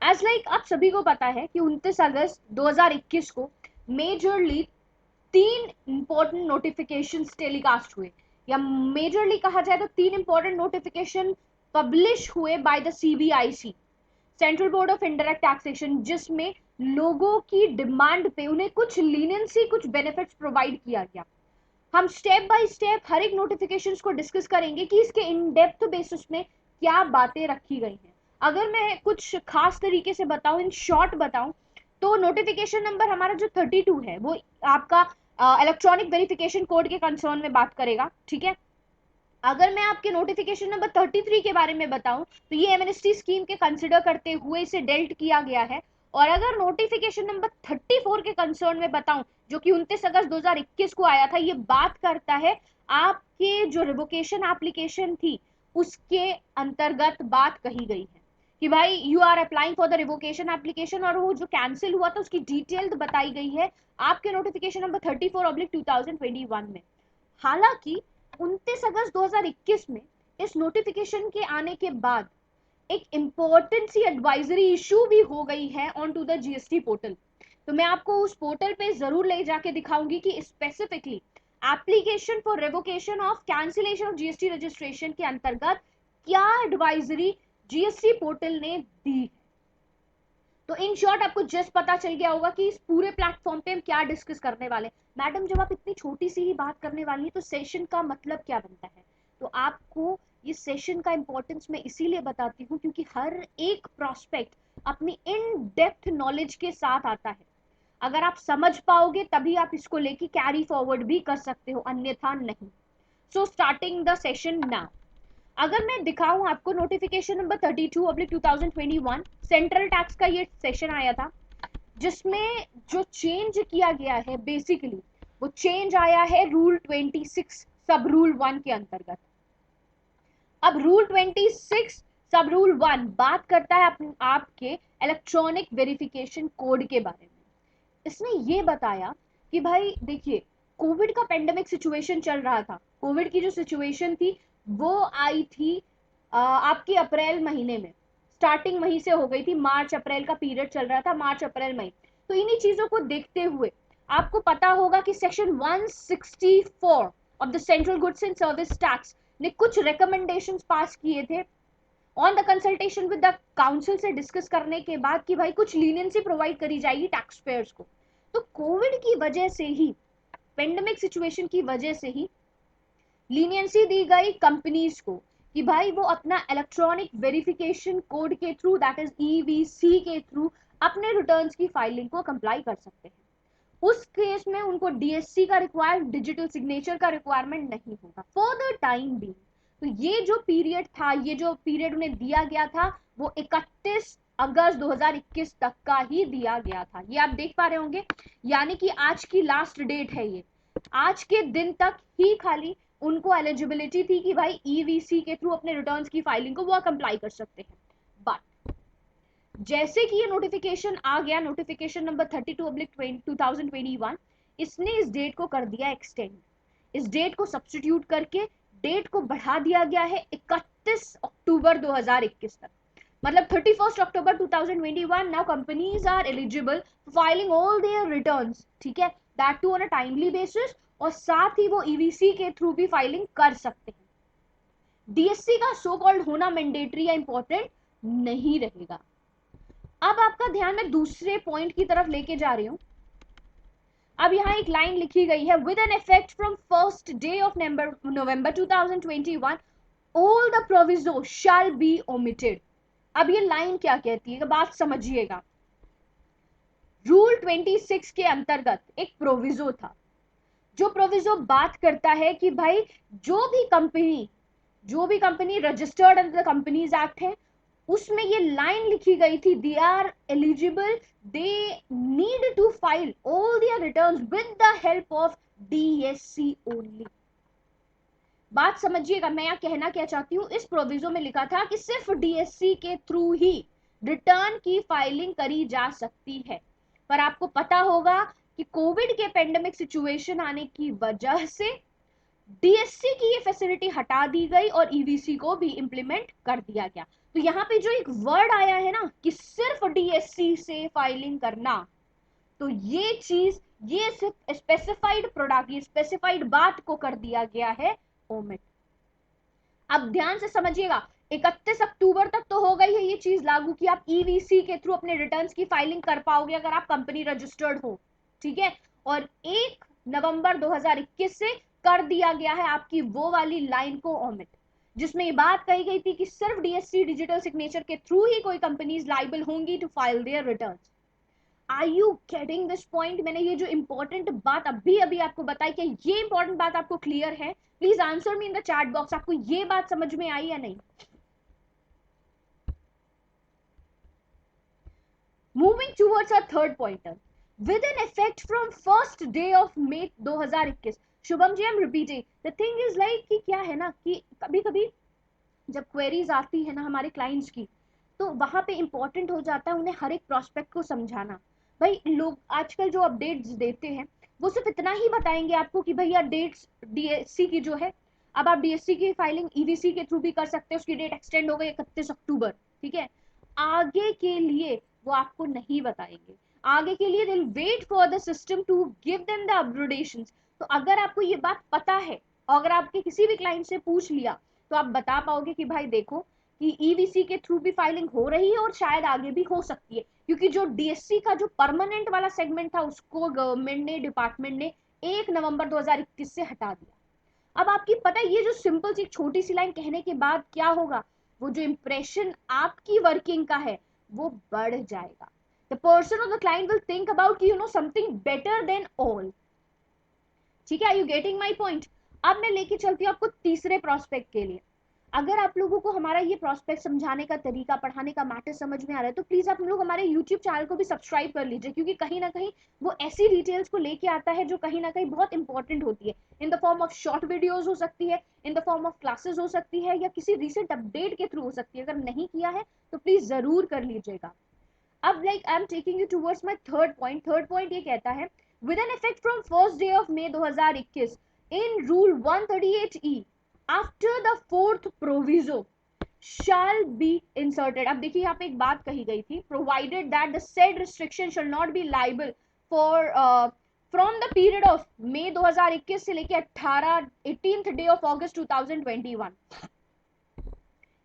As like आप सभी को पता है कि 29 अगस्त 2021 को मेजरली 3 इंपॉर्टेंट नोटिफिकेशंस टेलीकास्ट हुए, या मेजरली कहा जाए तो 3 इंपॉर्टेंट नोटिफिकेशन पब्लिश हुए by the CBIC, central board of indirect taxation, जिसमें लोगों की डिमांड पे उन्हें कुछ लीनियंसी, कुछ बेनिफिट्स प्रोवाइड किया गया। हम स्टेप बाय स्टेप हर एक नोटिफिकेशंस को डिस्कस करेंगे कि इसके इन डेप्थ बेसिस में क्या बातें रखी गई हैं। अगर मैं कुछ खास तरीके से बताऊं, इन शॉर्ट बताऊं, तो नोटिफिकेशन नंबर हमारा जो 32 है वो आपका इलेक्ट्रॉनिक वेरिफिकेशन कोड के कंसर्न में बात करेगा, ठीक है। अगर मैं आपके नोटिफिकेशन नंबर 33 के बारे में बताऊं तो ये एमएनएसटी स्कीम के कंसिडर करते हुए इसे डेल्ट किया गया है। और अगर नोटिफिकेशन नंबर 34 के कंसर्न में बताऊं, जो कि 29 अगस्त 2021 को आया था, ये बात करता है आपके जो रिवोकेशन एप्लीकेशन थी उसके अंतर्गत बात कही गई है कि भाई you are applying for the revocation application, और वो जो कैंसिल हुआ था उसकी डिटेल बताई गई है आपके नोटिफिकेशन नंबर 34/2021 में। हालांकि 29 अगस्त 2021 में इस नोटिफिकेशन के आने के बाद एक इंपॉर्टेंट सी एडवाइजरी इशू भी हो गई है on to the GST portal. तो मैं आपको उस पोर्टल पे जरूर ले जाके दिखाऊंगी कि specifically application for revocation of cancellation of GST registration के अंतर्गत क्या एडवाइजरी जीएसटी पोर्टल ने दी। तो इन शॉर्ट आपको जस्ट पता चल गया होगा कि इस पूरे प्लेटफॉर्म पे हम क्या डिस्कस करने वाले। मैडम जब आप इतनी छोटी सी ही बात करने वाली है तो सेशन का मतलब क्या बनता है। तो आपको ये सेशन का इंपॉर्टेंस मैं इसीलिए बताती हूँ क्योंकि हर एक प्रोस्पेक्ट अपनी इन डेप्थ नॉलेज के साथ आता है। अगर आप समझ पाओगे तभी आप इसको लेके कैरी फॉरवर्ड भी कर सकते हो, अन्यथा नहीं। So starting the session now. अगर मैं दिखाऊं आपको नोटिफिकेशन नंबर 32/2021, सेंट्रल टैक्स का ये सेशन आया था, जिसमें जो चेंज किया गया है बेसिकली वो चेंज आया है रूल 26 सब रूल 1 के अंतर्गत। अब रूल 26 सब रूल 1 बात करता है आपके इलेक्ट्रॉनिक वेरिफिकेशन कोड के बारे में। इसने ये बताया कि भाई देखिए, कोविड का पेंडेमिक सिचुएशन चल रहा था। कोविड की जो सिचुएशन थी वो आई थी आपकी अप्रैल महीने में, स्टार्टिंग वहीं से हो गई थी। मार्च अप्रैल का पीरियड चल रहा था, मार्च अप्रैल मई। तो इन्हीं चीजों को देखते हुए आपको पता होगा कि section 164 of the central goods and service tax ने कुछ रिकमेंडेशंस पास किए थे on the consultation with the council से डिस्कस करने के बाद कि भाई कुछ लीनियंसी प्रोवाइड करी जाएगी टैक्स पेयर्स को। तो कोविड की वजह से ही, पेंडेमिक सिचुएशन की वजह से ही लीनियंसी दी गई कंपनीज को कि भाई वो अपना इलेक्ट्रॉनिक वेरिफिकेशन कोड के थ्रू, दैट इज ईवीसी के थ्रू, अपने रिटर्न्स की फाइलिंग को कंप्लाई कर सकते हैं। उस केस में उनको डीएससी का रिक्वायर्ड डिजिटल सिग्नेचर का रिक्वायरमेंट नहीं होगा फॉर द टाइम बीइंग। तो ये जो पीरियड था, ये जो पीरियड उन्हें दिया गया था वो 31 अगस्त 2021 तक का ही दिया गया था। ये आप देख पा रहे होंगे, यानी कि आज की लास्ट डेट है ये। आज के दिन तक ही खाली उनको एलिजिबिलिटी थी कि भाई ईवीसी के थ्रू अपने रिटर्न्स की फाइलिंग को वो कंप्लाई कर सकते हैं। बट जैसे कि ये नोटिफिकेशन आ गया, नोटिफिकेशन नंबर 32/2021, इसने इस डेट को कर दिया एक्सटेंड। इस डेट को सब्स्टिट्यूट करके डेट को बढ़ा दिया गया है 31 अक्टूबर 2021 तक। मतलब 31 October 2021 now companies are eligible filing all their returns, ठीक है, that too on a timely basis, और साथ ही वो ईवीसी के थ्रू भी फाइलिंग कर सकते हैं। डीएससी का सो कॉल्ड होना मैंडेटरी या इंपॉर्टेंट नहीं रहेगा। अब आपका ध्यान मैं दूसरे पॉइंट की तरफ लेके जा रही हूं। अब यहां एक लाइन लिखी गई है, with an effect from first day of November 2021 all the proviso shall be omitted. अब ये लाइन क्या कहती है, बात समझिएगा। रूल 26 के अंतर्गत एक प्रोविजो था, जो प्रोविजो बात करता है कि भाई जो भी company registered under the companies act है, उसमें ये लाइन लिखी गई थी, they are eligible, they need to file all their returns with the help of DSC only. बात समझिएगा मैं यहाँ कहना क्या चाहती हूँ। इस प्रोविजो में लिखा था कि सिर्फ डीएससी के थ्रू ही रिटर्न की फाइलिंग करी जा सकती है। पर आपको पता होगा कि कोविड के पेंडेमिक सिचुएशन आने की वजह से डीएससी की ये फैसिलिटी हटा दी गई और ईवीसी को भी इंप्लीमेंट कर दिया गया। तो यहाँ पे जो एक वर्ड आया है ना कि सिर्फ डीएससी से फाइलिंग करना, तो ये चीज, ये सिर्फ स्पेसिफाइड प्रोडक्ट, ये स्पेसिफाइड बात को कर दिया गया है ओमिट। अब ध्यान से समझिएगा, 31 अक्टूबर तक तो हो गई है ये चीज लागू कि आप ईवीसी के थ्रू अपने रिटर्न्स की फाइलिंग कर पाओगे अगर आप कंपनी रजिस्टर्ड हो, ठीक है। और 1 नवंबर 2021 से कर दिया गया है आपकी वो वाली लाइन को ओमिट, जिसमें ये बात कही गई थी कि सिर्फ डीएससी डिजिटल सिग्नेचर के थ्रू ही कोई कंपनीज लाइबल होंगी to file their returns. Are you getting this point? मैंने ये जो इंपॉर्टेंट बात अभी अभी आपको बताई, क्या ये इंपॉर्टेंट बात आपको क्लियर है? Please answer me in the chat box, आपको ये बात समझ में आई या नहीं? Moving towards our third pointer, with an effect from first day of May 2021। Shubham ji, I am repeating, the thing is like कि क्या है ना कि कभी कभी जब क्वेरीज आती है ना हमारे क्लाइंट्स की, तो वहां पे इंपॉर्टेंट हो जाता है उन्हें हर एक प्रोस्पेक्ट को समझाना। भाई लोग आजकल जो अपडेट्स देते हैं वो सिर्फ इतना ही बताएंगे आपको कि भैया डेट्स डीएससी की जो है, अब आप डीएससी की फाइलिंग ईवीसी के थ्रू भी कर सकते हैं, उसकी डेट एक्सटेंड हो गई 31 अक्टूबर, ठीक है। आगे के लिए वो आपको नहीं बताएंगे, आगे के लिए they will wait for the system to give them the updations. तो अगर आपको ये बात पता है और अगर आपके किसी भी क्लाइंट से पूछ लिया, तो आप बता पाओगे कि भाई देखो कि ईवीसी के थ्रू भी फाइलिंग हो रही है और शायद आगे भी हो सकती है, क्योंकि जो डीएससी का जो परमानेंट वाला सेगमेंट था उसको गवर्नमेंट ने, डिपार्टमेंट ने 1 नवंबर 2021 से हटा दिया। अब आपकी पता है ये जो सिंपल सी छोटी सी लाइन कहने के बाद क्या होगा, वो जो इंप्रेशन आपकी वर्किंग का है वो बढ़ जाएगा। द पर्सन और the client will think about you know something better than all. ठीक है, are you getting my point? अब मैं लेके चलती हूँ आपको तीसरे प्रोस्पेक्ट के लिए। अगर आप लोगों को हमारा ये प्रोस्पेक्ट समझाने का तरीका, पढ़ाने का मैटर समझ में आ रहा है, तो प्लीज आप लोग हमारे यूट्यूब चैनल को भी सब्सक्राइब कर लीजिए, क्योंकि कहीं ना कहीं वो ऐसी डिटेल्स को लेके आता है जो कहीं ना कहीं बहुत इंपॉर्टेंट होती है, in the form of short videos हो सकती है, in the form of classes हो सकती है, या किसी रिसेंट अपडेट के थ्रू हो सकती है। अगर नहीं किया है तो प्लीज जरूर कर लीजिएगा। अब like I am taking you towards my third point. Third point ये कहता है, with an effect from first day of May 2021 in rule 138E after the fourth proviso shall be inserted। अब देखिए यहाँ पे एक बात कही गई थी, provided that the said restriction shall not be liable for from the period of मई 2021 से लेके 18th day of August 2021।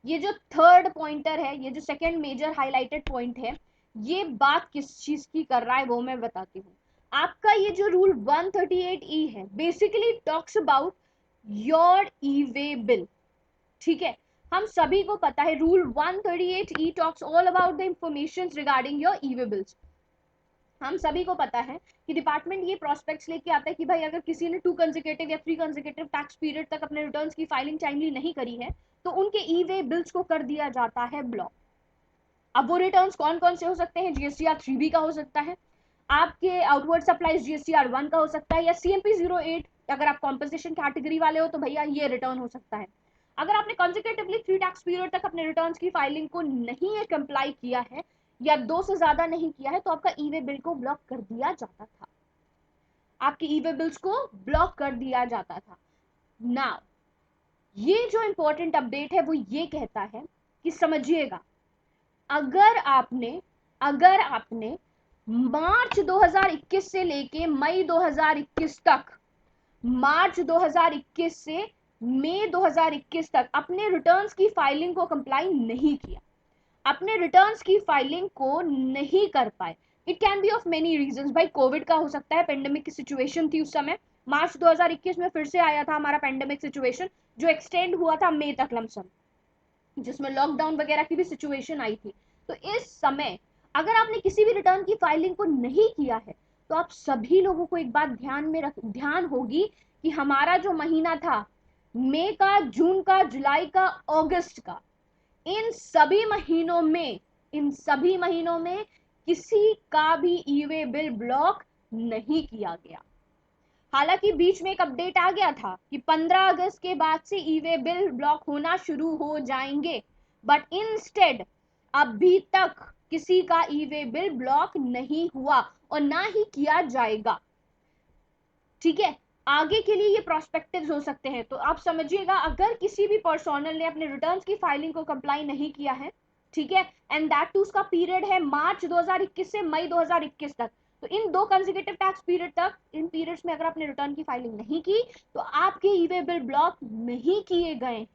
ये जो थर्ड पॉइंटर है, ये जो सेकंड मेजर हाईलाइटेड पॉइंट है, ये बात किस चीज की कर रहा है वो मैं बताती हूँ। आपका ये जो रूल 138E है basically talks about your E way bill, ठीक है। हम सभी को पता है rule 138E talks all about the information regarding your E way bills. हम सभी को पता है कि डिपार्टमेंट ये प्रोस्पेक्ट्स लेके आता है कि भाई अगर किसी ने 2 कंसेक्यूटिव या 3 कंसेक्यूटिव टैक्स पीरियड तक अपने रिटर्न्स की फाइलिंग टाइमली नहीं करी है, तो उनके ई वे बिल्स को कर दिया जाता है ब्लॉक। अब वो रिटर्न्स कौन कौन से हो सकते हैं? जीएसटीआर 3B का हो सकता है, आपके आउटवर्ड सप्लाईज जीएसटीआर 1 का हो सकता है, या सीएमपी 08 अगर आप कॉम्पोजिशन कैटेगरी वाले हो तो भैया ये रिटर्न हो सकता है। अगर आपने कंसेक्यूटिवली 3 टैक्स पीरियड तक अपने रिटर्न्स की फाइलिंग को नहीं कंप्लाई किया है या 2 से ज्यादा नहीं किया है, तो आपका ई वे बिल को ब्लॉक कर दिया जाता था, आपके ई वे बिल्स को ब्लॉक कर दिया जाता था। नाउ ये जो इंपॉर्टेंट अपडेट है वो ये कहता है कि समझिएगा, अगर आपने मार्च 2021 से लेके मई 2021 तक, मार्च 2021 से मई 2021 तक अपने रिटर्न्स की फाइलिंग को कंप्लाई नहीं किया, अपने रिटर्न्स की फाइलिंग को नहीं कर पाए, it can B of many reasons. भाई कोविड का हो सकता है, पेंडेमिक की सिचुएशन थी उस समय, मार्च 2021 में फिर से आया था हमारा पेंडेमिक सिचुएशन जो एक्सटेंड हुआ था मई तक लमसम, जिसमें लॉकडाउन वगैरह की भी सिचुएशन आई थी। तो इस समय अगर आपने किसी भी रिटर्न की फाइलिंग को नहीं किया है, तो आप सभी लोगों को एक बात ध्यान होगी कि हमारा जो महीना था, मई का, जून का, जुलाई का, अगस्त का, इन सभी महीनों में किसी का भी ई वे बिल ब्लॉक नहीं किया गया। हालांकि बीच में एक अपडेट आ गया था कि 15 अगस्त के बाद से ई वे बिल ब्लॉक होना शुरू हो जाएंगे, बट इंस्टेड अभी तक किसी का ई वे बिल ब्लॉक नहीं हुआ और ना ही किया जाएगा, ठीक है। आगे के लिए ये प्रोस्पेक्टिव्स हो सकते हैं। तो आप समझिएगा, अगर किसी भी पर्सनल ने अपने रिटर्न्स की फाइलिंग को कंप्लाई नहीं किया है, ठीक है, एंड दैट टू उसका पीरियड है मार्च 2021 से मई 2021 तक, तो इन दो कंसेक्यूटिव टैक्स पीरियड तक, इन पीरियड्स में अगर आपने रिटर्न की फाइलिंग नहीं की तो आपके ई वे बिल ब्लॉक नहीं किए गए,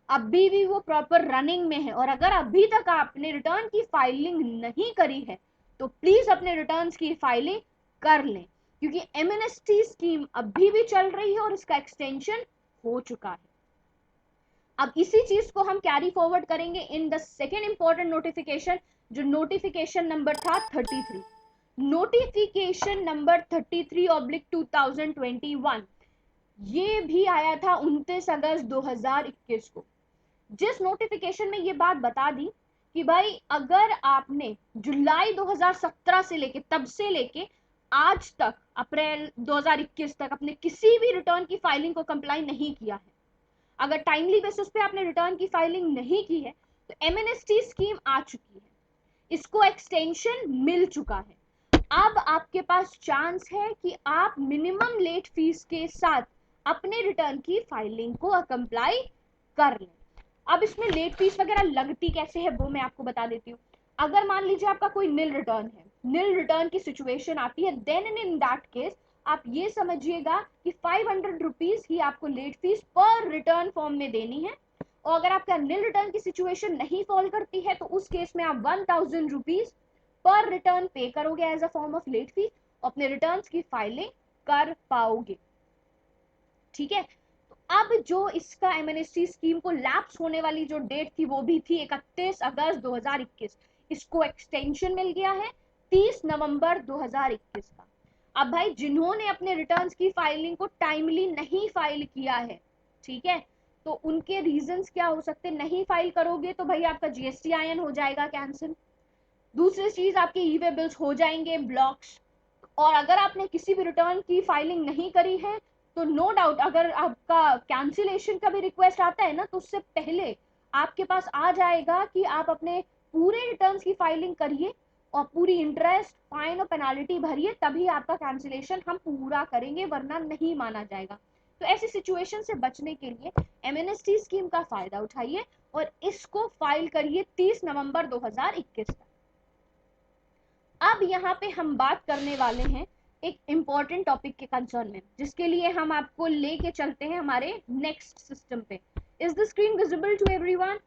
अभी भी वो प्रॉपर रनिंग में है। और अगर अभी तक आपने रिटर्न की फाइलिंग नहीं करी है तो प्लीज अपने रिटर्न्स की फाइलिंग कर लें, क्योंकि एमएनएसटी स्कीम अभी भी चल रही है और इसका एक्सटेंशन हो चुका है। अब इसी चीज को हम कैरी फॉरवर्ड करेंगे in the second important notification, जो नोटिफिकेशन नंबर था 33। नोटिफिकेशन नंबर 33/2021 ये भी आया था 29 अगस्त 2021 को, जिस नोटिफिकेशन में ये बात बता दी कि भाई अगर आपने जुलाई 2017 से लेके तब से लेके आज तक अप्रैल 2021 तक अपने किसी भी रिटर्न की फाइलिंग को कंप्लाई नहीं किया है, अगर टाइमली बेसिस पे आपने रिटर्न की फाइलिंग नहीं की है, तो एमएनएसटी स्कीम आ चुकी है, इसको एक्सटेंशन मिल चुका है। अब आपके पास चांस है कि आप मिनिमम लेट फीस के साथ अपने रिटर्न की फाइलिंग को कंप्लाई कर लें। अब इसमें लेट फीस वगैरह लगती कैसे है वो मैं आपको बता देती हूँ। अगर मान लीजिए आपका कोई निल रिटर्न है, निल रिटर्न की सिचुएशन आती है, देन इन दैट केस आप ये समझिएगा कि 500 रुपीज ही आपको लेट फीस पर रिटर्न फॉर्म में देनी है। और अगर आपका निल रिटर्न की सिचुएशन नहीं फॉल करती है तो उस केस में आप 1000 रुपीज पर रिटर्न पे करोगे as a form of late fees, अपने रिटर्न की फाइलिंग कर पाओगे। ठीक है, तो अब जो इसका एमएनएसटी स्कीम को लैप्स होने वाली जो डेट थी वो भी थी 31 अगस्त 2021, इसको एक्सटेंशन मिल गया है 30 नवंबर 2021 का। अब भाई जिन्होंने अपने रिटर्न्स की फाइलिंग को टाइमली नहीं फाइल किया है, ठीक है, तो उनके रीजंस क्या हो सकते, नहीं फाइल करोगे तो भाई आपका जीएसटी आयन हो जाएगा कैंसिल, दूसरी चीज आपके ई वे बिल्स हो जाएंगे ब्लॉक्स, और अगर आपने किसी भी रिटर्न की फाइलिंग नहीं करी है तो नो डाउट अगर आपका कैंसिलेशन का भी रिक्वेस्ट आता है ना तो उससे पहले आपके पास आ जाएगा कि आप अपने पूरे रिटर्न्स की फाइलिंग करिए और पूरी इंटरेस्ट फाइन और पेनाल्टी भरिए, तभी आपका कैंसिलेशन हम पूरा करेंगे, वरना नहीं माना जाएगा। तो ऐसी सिचुएशन से बचने के लिए एमएनएसटी स्कीम का फायदा उठाइए और इसको फाइल करिए 30 नवंबर 2021 तक। अब यहाँ पे हम बात करने वाले हैं एक इंपॉर्टेंट टॉपिक के कंसर्न में, जिसके लिए हम आपको लेके चलते हैं हमारे नेक्स्ट सिस्टम पे। Is the screen visible to everyone?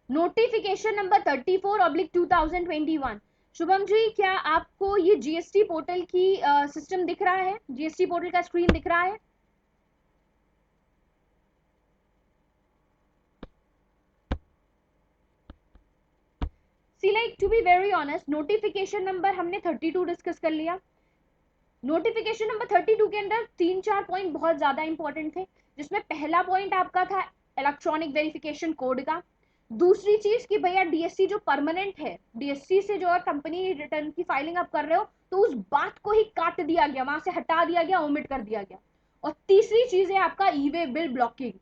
Notification number 34/2021। Shubham ji, क्या आपको ये जीएसटी पोर्टल की सिस्टम दिख रहा है, जीएसटी पोर्टल का स्क्रीन दिख रहा है? See like to be very honest, notification number हमने 32 डिस्कस कर लिया। नोटिफिकेशन नंबर 32 के अंदर 3-4 पॉइंट बहुत ज्यादा इंपॉर्टेंट थे, जिसमें पहला पॉइंट आपका था इलेक्ट्रॉनिक वेरिफिकेशन कोड का। दूसरी चीज कि भैया डीएससी जो परमानेंट है, डीएससी से जो है कंपनी रिटर्न की फाइलिंग आप कर रहे हो तो उस बात को ही काट दिया गया, वहां से हटा दिया गया, ओमिट कर दिया गया। और तीसरी चीज है आपका ई वे बिल ब्लॉकिंग।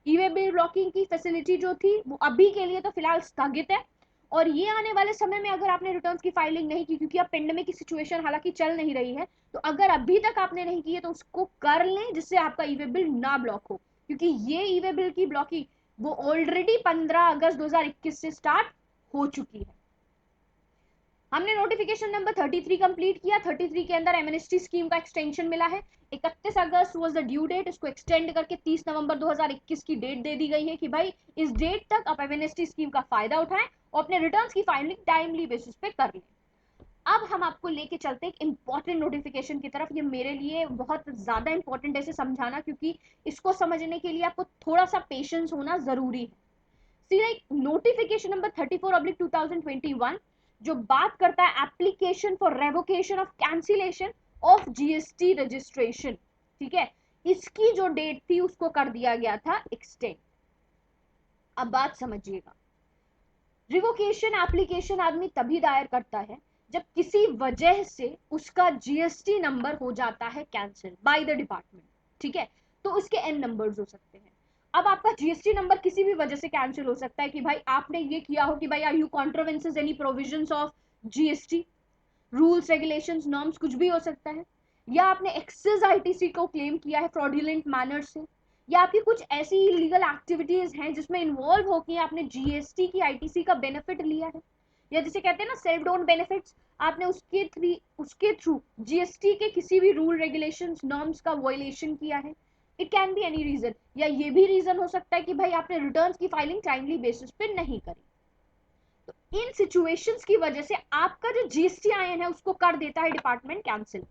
ई वे बिल ब्लॉकिंग की फैसिलिटी जो थी वो अभी के लिए तो फिलहाल स्थगित है, और ये आने वाले समय में अगर आपने रिटर्न्स की फाइलिंग नहीं की, क्योंकि अब पेंडेमिक की सिचुएशन हालांकि चल नहीं रही है, तो अगर अभी तक आपने नहीं की है तो उसको कर लें, जिससे आपका ई वे बिल ना ब्लॉक हो, क्योंकि ये ई वे बिल की ब्लॉकिंग वो ऑलरेडी 15 अगस्त 2021 से स्टार्ट हो चुकी है। हमने नोटिफिकेशन नंबर 33 कंप्लीट किया। 33 के अंदर एमएनएसटी स्कीम का एक्सटेंशन मिला है। 31 August was the due date, इसको एक्सटेंड करके 30 नवंबर 2021 की डेट दे दी गई है कि भाई इस डेट तक आप एमएनएसटी स्कीम का फायदा उठाएं और अपने रिटर्न्स की फाइलिंग टाइमली बेसिस पे कर लें। अब हम आपको लेके चलते हैं एक इंपॉर्टेंट नोटिफिकेशन की तरफ। ये मेरे लिए बहुत ज्यादा इंपॉर्टेंट है इसे समझाना, क्योंकि इसको समझने के लिए आपको थोड़ा सा पेशेंस होना जरूरी है। सी लाइक नोटिफिकेशन नंबर 34/2021 जो बात करता है application for revocation of cancellation of GST registration, ठीक है, इसकी जो डेट थी उसको कर दिया गया था एक्सटेंड। अब बात समझिएगा, रिवोकेशन एप्लीकेशन आदमी तभी दायर करता है जब किसी वजह से उसका जीएसटी नंबर हो जाता है कैंसिल बाय द डिपार्टमेंट, ठीक है, तो उसके एन नंबर्स हो सकते हैं। अब आपका जीएसटी नंबर किसी भी वजह से कैंसिल हो सकता है कि भाई आपने ये किया हो कि भाई are you contraventions any provisions of GST, rules, regulations, norms कुछ भी हो सकता है, या आपने एक्सेस आईटीसी को क्लेम किया है फ्रॉडुलेंट मैनर से, या आपकी कुछ ऐसी लीगल एक्टिविटीज हैं जिसमें इन्वॉल्व होकर आपने जीएसटी की आईटीसी का बेनिफिट लिया है, या जिसे कहते हैं ना सेल्फ डोन बेनिफिट्स, आपने उसके थ्रू जीएसटी के किसी भी रूल, रेगुलेशंस, नॉर्म्स का वायलेशन किया है। It can be any reason, या ये भी रीजन हो सकता है कि भाई आपने रिटर्न्स की फाइलिंग टाइमली बेसिस पे नहीं करी। तो इन सिचुएशंस की वजह से आपका जो जीएसटीआईएन है उसको कर देता है डिपार्टमेंट कैंसिल।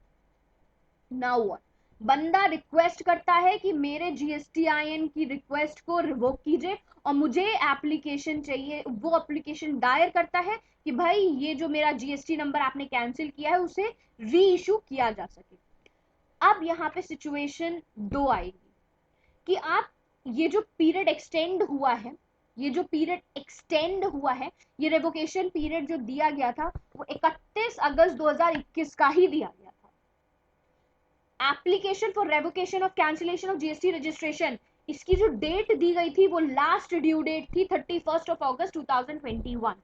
नाउ व्हाट, बंदा रिक्वेस्ट करता है कि मेरे जीएसटीआईएन की रिक्वेस्ट को रिवोक कीजिए और मुझे एप्लीकेशन चाहिए, वो एप्लीकेशन दायर करता है कि भाई ये जो मेरा जीएसटी नंबर आपने कैंसिल किया है उसे री इशू किया जा सके। अब यहाँ पे सिचुएशन दो आएगी कि आप ये जो पीरियड एक्सटेंड हुआ है, ये जो पीरियड एक्सटेंड हुआ है, ये रेवोकेशन पीरियड जो दिया गया था वो 31 अगस्त 2021 का ही दिया गया था। Application for revocation of cancellation of GST registration, इसकी जो डेट दी गई थी वो लास्ट ड्यू डेट थी 31 अगस्त 2021,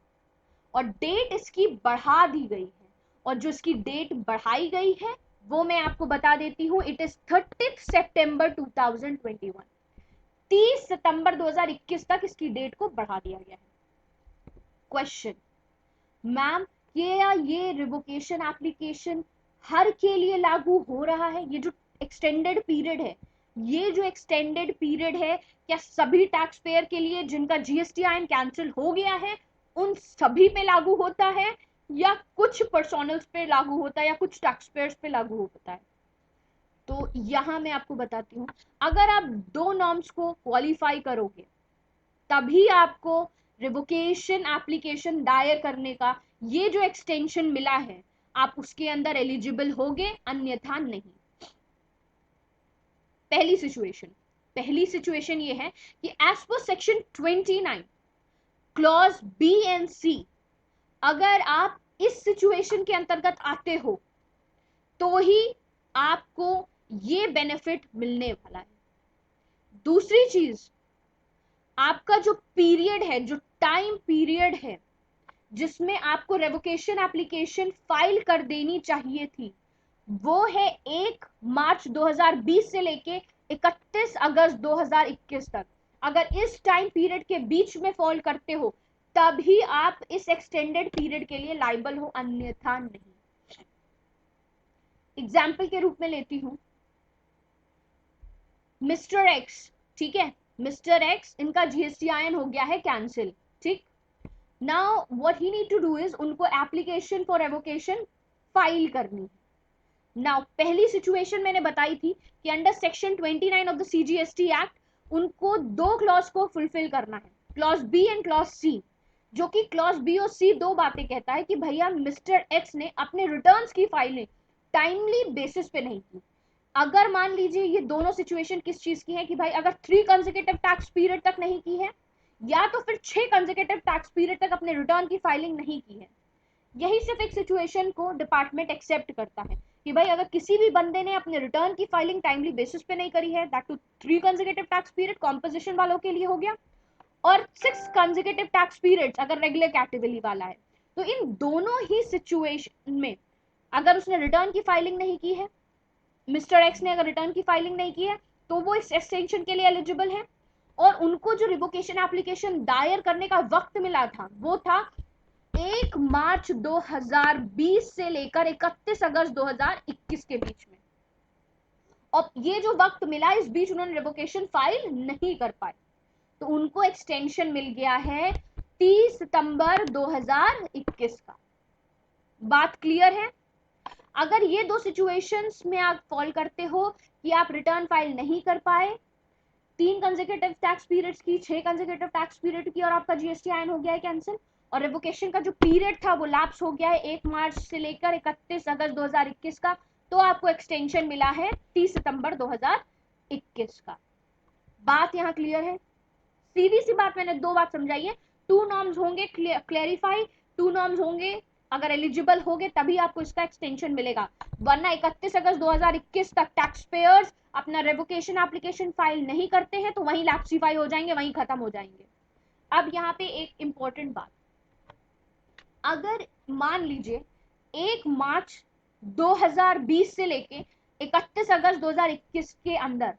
और डेट इसकी बढ़ा दी गई है, और जो इसकी डेट बढ़ाई गई है वो मैं आपको बता देती हूं, इट इज 30 सितंबर 2021। 30 सितंबर 2021 तक इसकी डेट को बढ़ा दिया गया है। क्वेश्चन, मैम ये रिवोकेशन एप्लीकेशन हर के लिए लागू हो रहा है? ये जो एक्सटेंडेड पीरियड है, ये जो एक्सटेंडेड पीरियड है, क्या सभी टैक्स पेयर के लिए जिनका जीएसटीआईएन कैंसिल हो गया है उन सभी पे लागू होता है, या कुछ पर्सनल्स पे लागू होता है, या कुछ टैक्स पेयर्स पे लागू होता है? तो यहां मैं आपको बताती हूं, अगर आप दो नॉर्म्स को क्वालिफाई करोगे तभी आपको रिवोकेशन एप्लीकेशन दायर करने का ये जो एक्सटेंशन मिला है आप उसके अंदर एलिजिबल होगे, अन्यथा नहीं। पहली सिचुएशन ये है कि as per section 29 clause B and C, अगर आप इस सिचुएशन के अंतर्गत आते हो तो ही आपको ये बेनिफिट मिलने वाला है। दूसरी चीज, आपका जो पीरियड है, जो टाइम पीरियड है जिसमें आपको रेवोकेशन एप्लीकेशन फाइल कर देनी चाहिए थी, वो है 1 मार्च 2020 से लेके 31 अगस्त 2021 तक। अगर इस टाइम पीरियड के बीच में फॉल करते हो तभी आप इस एक्सटेंडेड पीरियड के लिए लाइबल हो, अन्यथा नहीं। एग्जाम्पल के रूप में लेती हूं, मिस्टर एक्स, ठीक है, मिस्टर एक्स इनका जीएसटीआईएन हो गया है कैंसिल, ठीक। Now what he need to do is उनको एप्लीकेशन फॉर रेवोकेशन फाइल करनी है। नाउ पहली सिचुएशन मैंने बताई थी कि under section 29 of the CGST act उनको दो क्लॉज को फुलफिल करना है, clause B and clause C, जो कि क्लॉज बी और सी दो बातें कहता है कि भैया मिस्टर एक्स ने अपने रिटर्न्स की फाइलिंग टाइमली बेसिस पे नहीं की। अगर मान लीजिए ये दोनों सिचुएशन किस चीज की है कि भाई अगर 3 कंसेक्यूटिव टैक्स पीरियड तक नहीं की है, या तो फिर 6 कंसेक्यूटिव टैक्स पीरियड तक अपने रिटर्न की फाइलिंग नहीं की है, यही सिर्फ एक सिचुएशन को डिपार्टमेंट एक्सेप्ट करता है कि भाई अगर किसी भी बंदे ने अपने रिटर्न की फाइलिंग टाइमली बेसिस पे नहीं करी है, that to 3 consecutive tax period composition वालों के लिए हो गया, और 6 कंसेक्यूटिव टैक्स पीरियड्स अगर रेगुलर कैटेगरी वाला है, तो इन दोनों ही सिचुएशन में अगर उसने रिटर्न की फाइलिंग नहीं की है, मिस्टर एक्स ने अगर रिटर्न की फाइलिंग नहीं की है, तो वो इस एक्सटेंशन के लिए एलिजिबल है। और उनको जो रिवोकेशन एप्लीकेशन दायर करने का वक्त मिला था वो था 1 मार्च 2020 से लेकर 31 अगस्त 2021 के बीच में, और ये जो वक्त मिला इस बीच उन्होंने रिवोकेशन फाइल नहीं कर पाए, तो उनको एक्सटेंशन मिल गया है 30 सितंबर 2021 का। बात क्लियर है? अगर ये दो सिचुएशंस में आप फॉल करते हो कि आप रिटर्न फाइल नहीं कर पाए, 3 कंसेक्यूटिव टैक्स पीरियड्स की, 6 कंसेक्यूटिव टैक्स पीरियड की, और आपका जीएसटीआईएन हो गया है कैंसिल, और रिवोकेशन का जो पीरियड था वो लैप्स हो गया है 1 मार्च से लेकर 31 अगस्त 2021 का, तो आपको एक्सटेंशन मिला है 30 सितंबर 2021 का। बात यहां क्लियर है? सीधी सी बात मैंने दो बात समझाई है, 2 नॉर्म्स होंगे क्लेरिफाई, 2 नॉर्म्स होंगे, अगर एलिजिबल होगे तभी आपको इसका एक्सटेंशन मिलेगा, वरना 31 अगस्त 2021 तक टैक्स पेयर्स अपना रेवोकेशन एप्लीकेशन फाइल नहीं करते हैं तो वहीं लैप्सिफाई हो जाएंगे, वहीं खत्म हो जाएंगे। अब यहाँ पे एक इंपॉर्टेंट बात, अगर मान लीजिए 1 मार्च 2020 से लेके 31 अगस्त 2021 के अंदर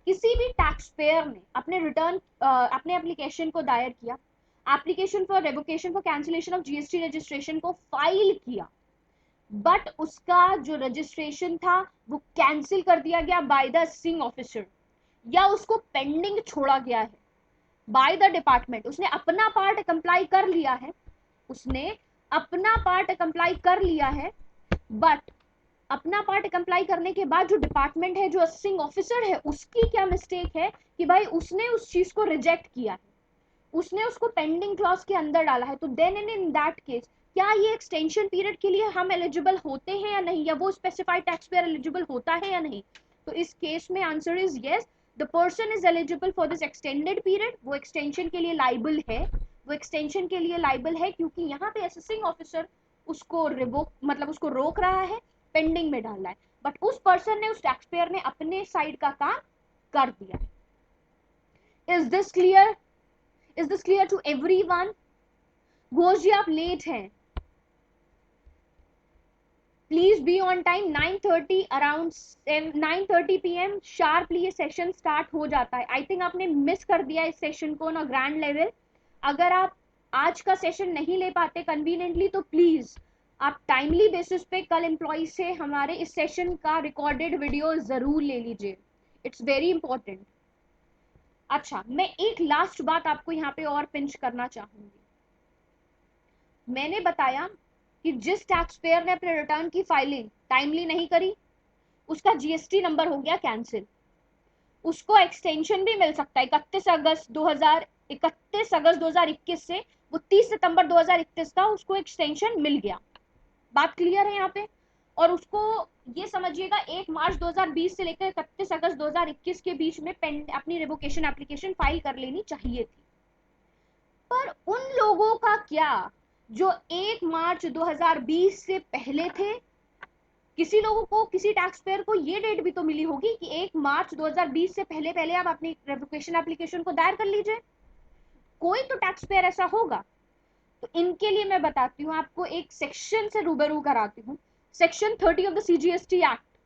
किसी भी टैक्स पेयर ने अपने रिटर्न अपने एप्लीकेशन को दायर किया, application for revocation for cancellation of GST registration को फाइल किया, बट उसका जो रजिस्ट्रेशन था वो कैंसिल कर दिया गया बाय द असेसिंग ऑफिसर, या उसको पेंडिंग छोड़ा गया है बाय द डिपार्टमेंट। उसने अपना पार्ट कंप्लाई कर लिया है, उसने अपना पार्ट कंप्लाई कर लिया है, बट अपना पार्ट कंप्लाई करने के बाद जो डिपार्टमेंट है, जो असेसिंग ऑफिसर है, उसकी क्या मिस्टेक है कि भाई उसने उस चीज को रिजेक्ट किया है, उसने उसको पेंडिंग क्लॉज के अंदर डाला है। तो देन इन दैट केस क्या ये एक्सटेंशन पीरियड के लिए हम एलिजिबल होते हैं या नहीं, या वो स्पेसिफाइड टैक्स पेयर एलिजिबल होता है या नहीं? तो इस केस में answer is yes, the person is eligible for this extended period. वो एक्सटेंशन के लिए लाइबल है, वो एक्सटेंशन के लिए लाइबल है क्योंकि यहाँ पे असेसिंग ऑफिसर उसको रिवोक मतलब उसको रोक रहा है, पेंडिंग में डाल रहा है, बट उस पर्सन ने, उस टैक्स पेयर ने अपने साइड का काम कर दिया है। Is this clear? Is this clear to everyone? Ghosh ji आप लेट हैं, please be on time. 9:30 around 9:30 PM sharply ये सेशन स्टार्ट हो जाता है। आई थिंक आपने मिस कर दिया इस सेशन को ना ग्रैंड लेवल। अगर आप आज का सेशन नहीं ले पाते कन्वीनियंटली तो प्लीज आप टाइमली बेसिस पे कल एम्प्लॉय से हमारे इस सेशन का रिकॉर्डेड वीडियो जरूर ले लीजिए, इट्स वेरी इंपॉर्टेंट। अच्छा, मैं एक लास्ट बात आपको यहाँ पे और पिंच करना चाहूंगी। मैंने बताया कि जिस टैक्स पेयर ने अपने रिटर्न की फाइलिंग टाइमली नहीं करी, उसका जीएसटी नंबर हो गया कैंसिल, उसको एक्सटेंशन भी मिल सकता है 31 अगस्त 2021 से वो 30 सितंबर 2021 का उसको एक्सटेंशन मिल गया। बात क्लियर है यहाँ पे? और उसको ये समझिएगा 1 मार्च 2020 से लेकर 31 अगस्त 2021 के बीच में अपनी रिवोकेशन एप्लीकेशन फाइल कर लेनी चाहिए थी। पर उन लोगों का क्या जो 1 मार्च 2020 से पहले थे? किसी लोगों को, किसी टैक्स पेयर को ये डेट भी तो मिली होगी कि 1 मार्च 2020 से पहले पहले आप अपनी रेवोकेशन एप्लीकेशन को दायर कर लीजिए। कोई तो टैक्स पेयर ऐसा होगा। तो इनके लिए मैं बताती हूँ आपको, एक सेक्शन से रूबरू कराती हूँ, section 30 of the CGST act,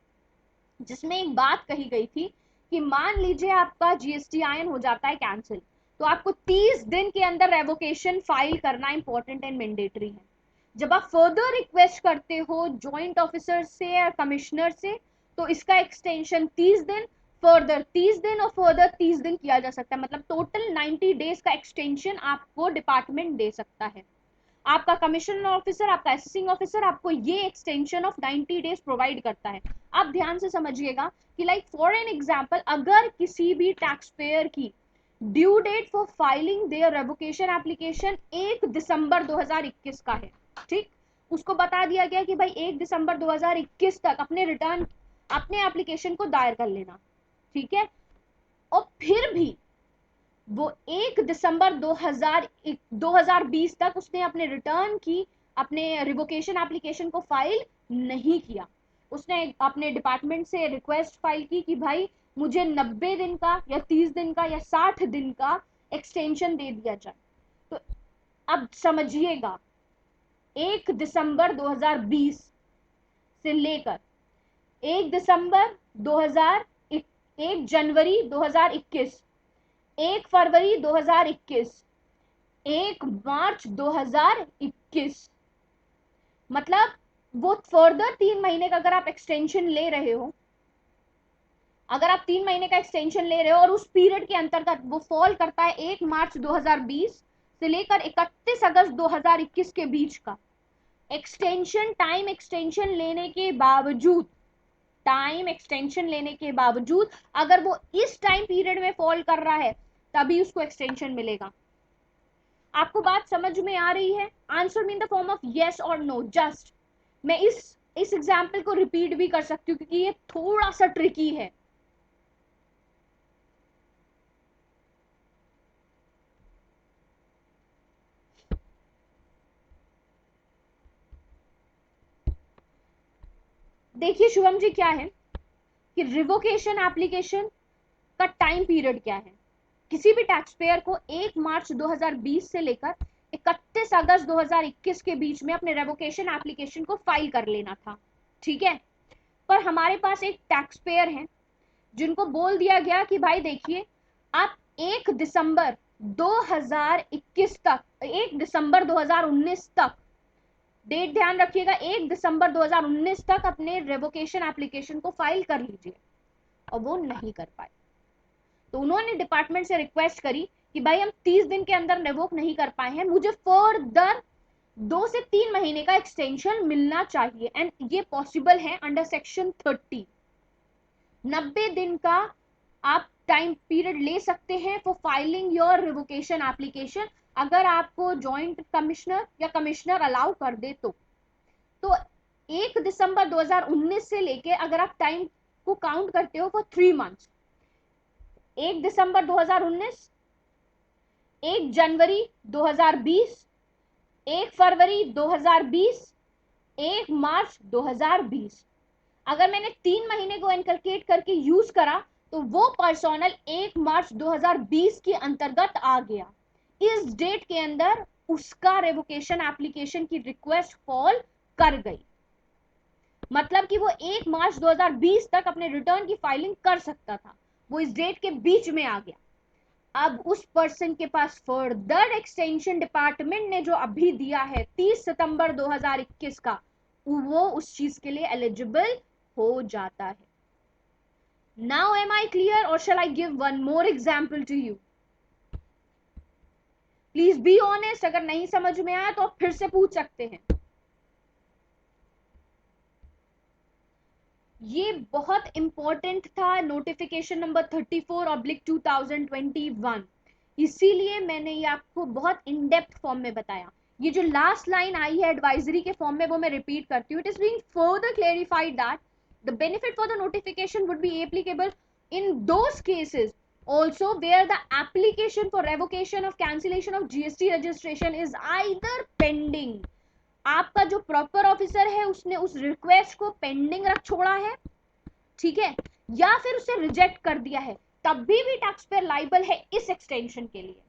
जिसमें एक बात कही गई थी कि मान लीजिए आपका जीएसटी आयन हो जाता है कैंसिल, तो आपको 30 दिन के अंदर रेवोकेशन फाइल करना इंपॉर्टेंट एंड मैंडेटरी है। जब आप फर्दर रिक्वेस्ट करते हो जॉइंट ऑफिसर से या कमिश्नर से, तो इसका एक्सटेंशन 30 दिन, फर्दर 30 दिन और फर्दर 30 दिन किया जा सकता है। मतलब टोटल 90 डेज का एक्सटेंशन आपको डिपार्टमेंट दे सकता है। आपका कमिश्नर ऑफिसर, आपका असेसिंग ऑफिसर आपको ये एक्सटेंशन ऑफ 90 डेज प्रोवाइड करता है। आप ध्यान से समझिएगा कि लाइक फॉर एन एग्जांपल, अगर किसी भी टैक्स पेयर की due date for filing their revocation application 1 दिसंबर 2021 का है, ठीक, उसको बता दिया गया कि भाई 1 दिसंबर 2021 तक अपने रिटर्न, अपने एप्लीकेशन को दायर कर लेना, ठीक है, और फिर भी वो 1 दिसंबर 2020 तक उसने अपने रिटर्न की, अपने रिवोकेशन एप्लीकेशन को फाइल नहीं किया। उसने अपने डिपार्टमेंट से रिक्वेस्ट फाइल की कि भाई मुझे 90 दिन का या 30 दिन का या 60 दिन का एक्सटेंशन दे दिया जाए। तो अब समझिएगा 1 दिसंबर 2020 से लेकर 1 दिसंबर 2000, 1 जनवरी 2021, 1 फरवरी 2021, 1 मार्च 2021, मतलब वो फर्दर 3 महीने का अगर आप एक्सटेंशन ले रहे हो, अगर आप 3 महीने का एक्सटेंशन ले रहे हो और उस पीरियड के अंतर्गत वो फॉल करता है 1 मार्च 2020 से लेकर 31 अगस्त 2021 के बीच का एक्सटेंशन, टाइम एक्सटेंशन लेने के बावजूद, टाइम एक्सटेंशन लेने के बावजूद अगर वो इस टाइम पीरियड में फॉल कर रहा है तभी उसको एक्सटेंशन मिलेगा। आपको बात समझ में आ रही है? Answer me in the form of yes और नो। जस्ट मैं इस एग्जाम्पल को रिपीट भी कर सकती हूँ क्योंकि ये थोड़ा सा ट्रिकी है। देखिए शुभम जी, क्या है कि रिवोकेशन एप्लीकेशन का टाइम पीरियड क्या है। किसी भी टैक्स पेयर को 1 मार्च 2020 से लेकर 31 अगस्त 2021 के बीच में अपने रेवोकेशन एप्लीकेशन को फाइल कर लेना था, ठीक है। पर हमारे पास एक टैक्स पेयर है जिनको बोल दिया गया कि भाई देखिए, आप 1 दिसंबर 2021 तक, 1 दिसंबर 2019 तक, डेट ध्यान रखिएगा, 1 दिसंबर 2019 तक अपने रेवोकेशन एप्लीकेशन को फाइल कर लीजिए, और वो नहीं कर पाए। तो उन्होंने डिपार्टमेंट से रिक्वेस्ट करी कि भाई हम 30 दिन के अंदर रेवोक नहीं कर पाए हैं, मुझे फर्दर 2 से 3 महीने का एक्सटेंशन मिलना चाहिए, एंड ये पॉसिबल है अंडर सेक्शन 30। 90 दिन का आप टाइम पीरियड ले सकते हैं for filing your revocation application, अगर आपको जॉइंट कमिश्नर या कमिश्नर अलाउ कर दे तो 1 दिसंबर 2019 से लेके अगर आप टाइम को काउंट करते हो फॉर 3 मंथ्स, 1 दिसंबर 2019, 1 जनवरी 2020, 1 फरवरी 2020, 1 मार्च 2020, अगर मैंने 3 महीने को इनकलकेट करके यूज करा तो वो पर्सोनल 1 मार्च 2020 के अंतर्गत आ गया। इस डेट के अंदर उसका रेवोकेशन एप्लीकेशन की रिक्वेस्ट फॉल कर गई, मतलब कि वो 1 मार्च 2020 तक अपने रिटर्न की फाइलिंग कर सकता था, वो इस डेट के बीच में आ गया। अब उस पर्सन के पास फर्दर एक्सटेंशन डिपार्टमेंट ने जो अभी दिया है 30 सितंबर 2021 का, वो उस चीज के लिए एलिजिबल हो जाता है। Now am I clear or shall I give one more example to you? Please be honest, अगर नहीं समझ में आया तो आप फिर से पूछ सकते हैं। ये बहुत इंपॉर्टेंट था, नोटिफिकेशन नंबर 34/2021, इसीलिए मैंने ये आपको बहुत इन डेप्थ फॉर्म में बताया। ये जो लास्ट लाइन आई है एडवाइजरी के फॉर्म में, वो मैं रिपीट करती हूँ। It is being further clarified that the benefit for the notification would be applicable in those cases also where the application for revocation of cancellation of GST registration is either pending, आपका जो proper officer है उसने उस request को pending रख छोड़ा है, ठीक है, या फिर उसे रिजेक्ट कर दिया है, तब भी टैक्स पेयर लाइबल है इस एक्सटेंशन के लिए।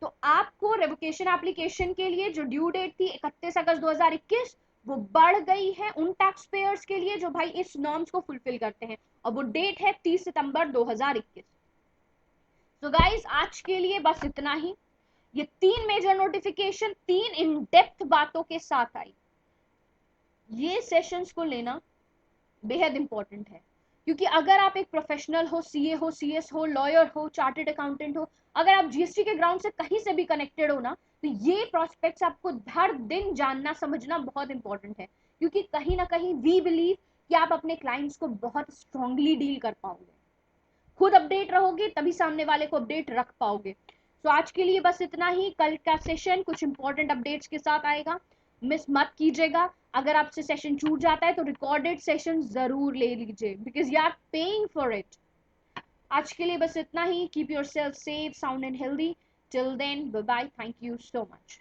तो आपको रेवोकेशन एप्लीकेशन के लिए जो ड्यू डेट थी 31 अगस्त 2021, वो बढ़ गई है उन टैक्स पेयर्स के लिए जो भाई इस नॉर्म्स को फुलफिल करते हैं, और वो डेट है 30 सितंबर 2021। तो गाइस आज के लिए बस इतना ही। ये 3 मेजर नोटिफिकेशन 3 इन डेप्थ बातों के साथ आई। ये सेशंस को लेना बेहद इंपॉर्टेंट है, क्योंकि अगर आप एक प्रोफेशनल हो, सीए हो, सीएस हो, लॉयर हो, चार्टेड अकाउंटेंट हो, अगर आप जीएसटी के ग्राउंड से कहीं से भी कनेक्टेड हो ना, तो ये प्रोस्पेक्ट्स आपको हर दिन जानना समझना बहुत इंपॉर्टेंट है, क्योंकि कहीं ना कहीं वी बिलीव कि आप अपने क्लाइंट्स को बहुत स्ट्रांगली डील कर पाओगे। खुद अपडेट रहोगे तभी सामने वाले को अपडेट रख पाओगे। तो आज के लिए बस इतना ही। कल का सेशन कुछ इंपॉर्टेंट अपडेट्स के साथ आएगा, मिस मत कीजिएगा। अगर आपसे सेशन छूट जाता है तो रिकॉर्डेड सेशन जरूर ले लीजिए, because you are paying for it. आज के लिए बस इतना ही। Keep yourself safe, sound and healthy. Till then, bye bye, thank you so much.